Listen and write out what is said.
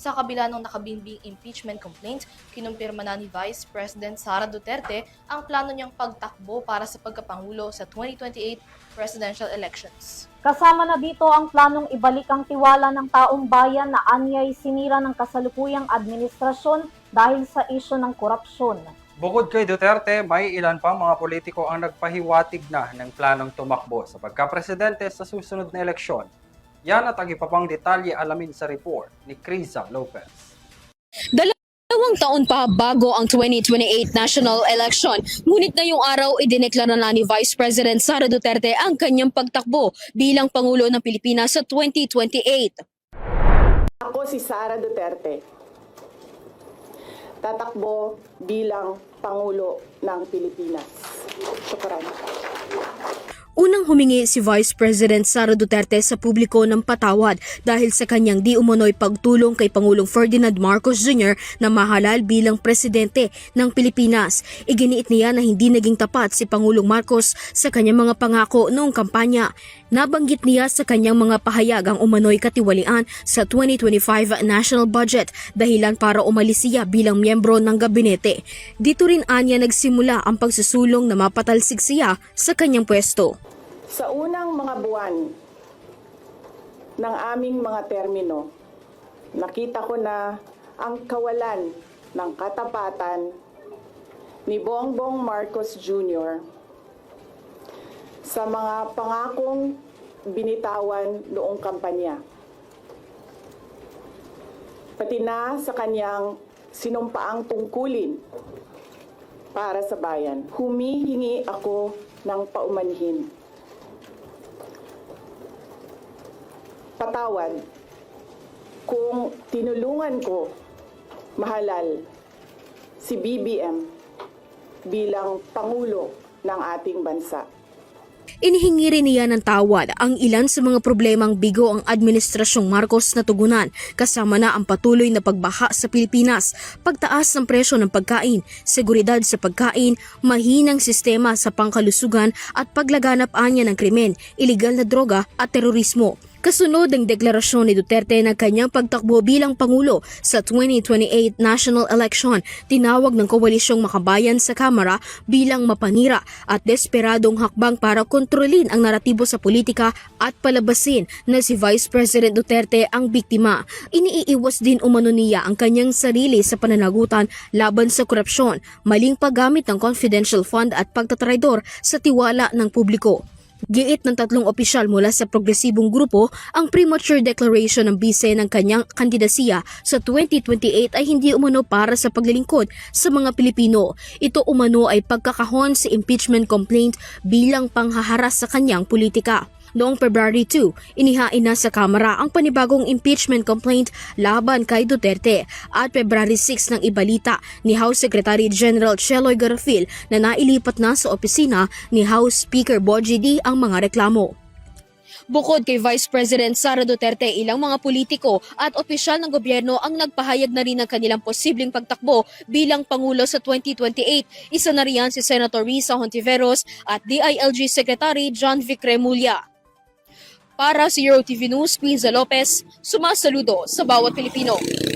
Sa kabila ng nakabimbing impeachment complaint, kinumpirma na ni Vice President Sara Duterte ang plano niyang pagtakbo para sa pagkapangulo sa 2028 presidential elections. Kasama na dito ang planong ibalik ang tiwala ng taong bayan na anyay sinira ng kasalukuyang administrasyon dahil sa isyu ng korupsyon. Bukod kay Duterte, may ilan pang mga politiko ang nagpahiwatig na ng planong tumakbo sa pagkapresidente sa susunod na eleksyon. Yan at ang iba pang detalye alamin sa report ni Criza Lopez. Dalawang taon pa bago ang 2028 national election, ngunit ngayong araw idineklara na ni Vice President Sara Duterte ang kanyang pagtakbo bilang Pangulo ng Pilipinas sa 2028. Ako si Sara Duterte, tatakbo bilang Pangulo ng Pilipinas. Shukran. Unang humingi si Vice President Sara Duterte sa publiko ng patawad dahil sa kanyang di umano'y pagtulong kay Pangulong Ferdinand Marcos Jr. na mahalal bilang presidente ng Pilipinas. Iginiit niya na hindi naging tapat si Pangulong Marcos sa kanyang mga pangako noong kampanya. Nabanggit niya sa kanyang mga pahayag ang umano'y katiwalian sa 2025 national budget dahilan para umalis siya bilang miyembro ng gabinete. Dito rin anya nagsimula ang pagsusulong na mapatalsik siya sa kanyang pwesto. Sa unang mga buwan ng aming mga termino, nakita ko na ang kawalan ng katapatan ni Bongbong Marcos Jr. sa mga pangakong binitawan noong kampanya. Pati na sa kanyang sinumpaang tungkulin para sa bayan. Humihingi ako ng paumanhin. Patawad kung tinulungan ko mahalal si BBM bilang Pangulo ng ating bansa. Inihingi rin niya ng tawad ang ilan sa mga problemang bigo ang Administrasyong Marcos na tugunan, kasama na ang patuloy na pagbaha sa Pilipinas, pagtaas ng presyo ng pagkain, seguridad sa pagkain, mahinang sistema sa pangkalusugan at paglaganap anya ng krimen, iligal na droga at terorismo. Kasunod ang deklarasyon ni Duterte ng kanyang pagtakbo bilang Pangulo sa 2028 national election, tinawag ng koalisyong makabayan sa Kamara bilang mapanira at desperadong hakbang para kontrolin ang naratibo sa politika at palabasin na si Vice President Duterte ang biktima. Iniiwas din umano niya ang kanyang sarili sa pananagutan laban sa korupsyon, maling paggamit ng confidential fund at pagtatraidor sa tiwala ng publiko. Giit ng tatlong opisyal mula sa progresibong grupo, ang premature declaration ng bise ng kanyang kandidasiya sa 2028 ay hindi umano para sa paglilingkod sa mga Pilipino. Ito umano ay pagkakahon sa impeachment complaint bilang panghaharas sa kanyang politika. Noong February 2, inihain na sa Kamara ang panibagong impeachment complaint laban kay Duterte at February 6 nang ibalita ni House Secretary General Cheloy Garafil na nailipat na sa opisina ni House Speaker Bogie D ang mga reklamo. Bukod kay Vice President Sara Duterte, ilang mga politiko at opisyal ng gobyerno ang nagpahayag na rin ng kanilang posibleng pagtakbo bilang Pangulo sa 2028. Isa na riyan si Senator Risa Hontiveros at DILG Secretary John Vic Remulla. Para sa EuroTV News, Criza Lopez, sumasaludo sa bawat Pilipino.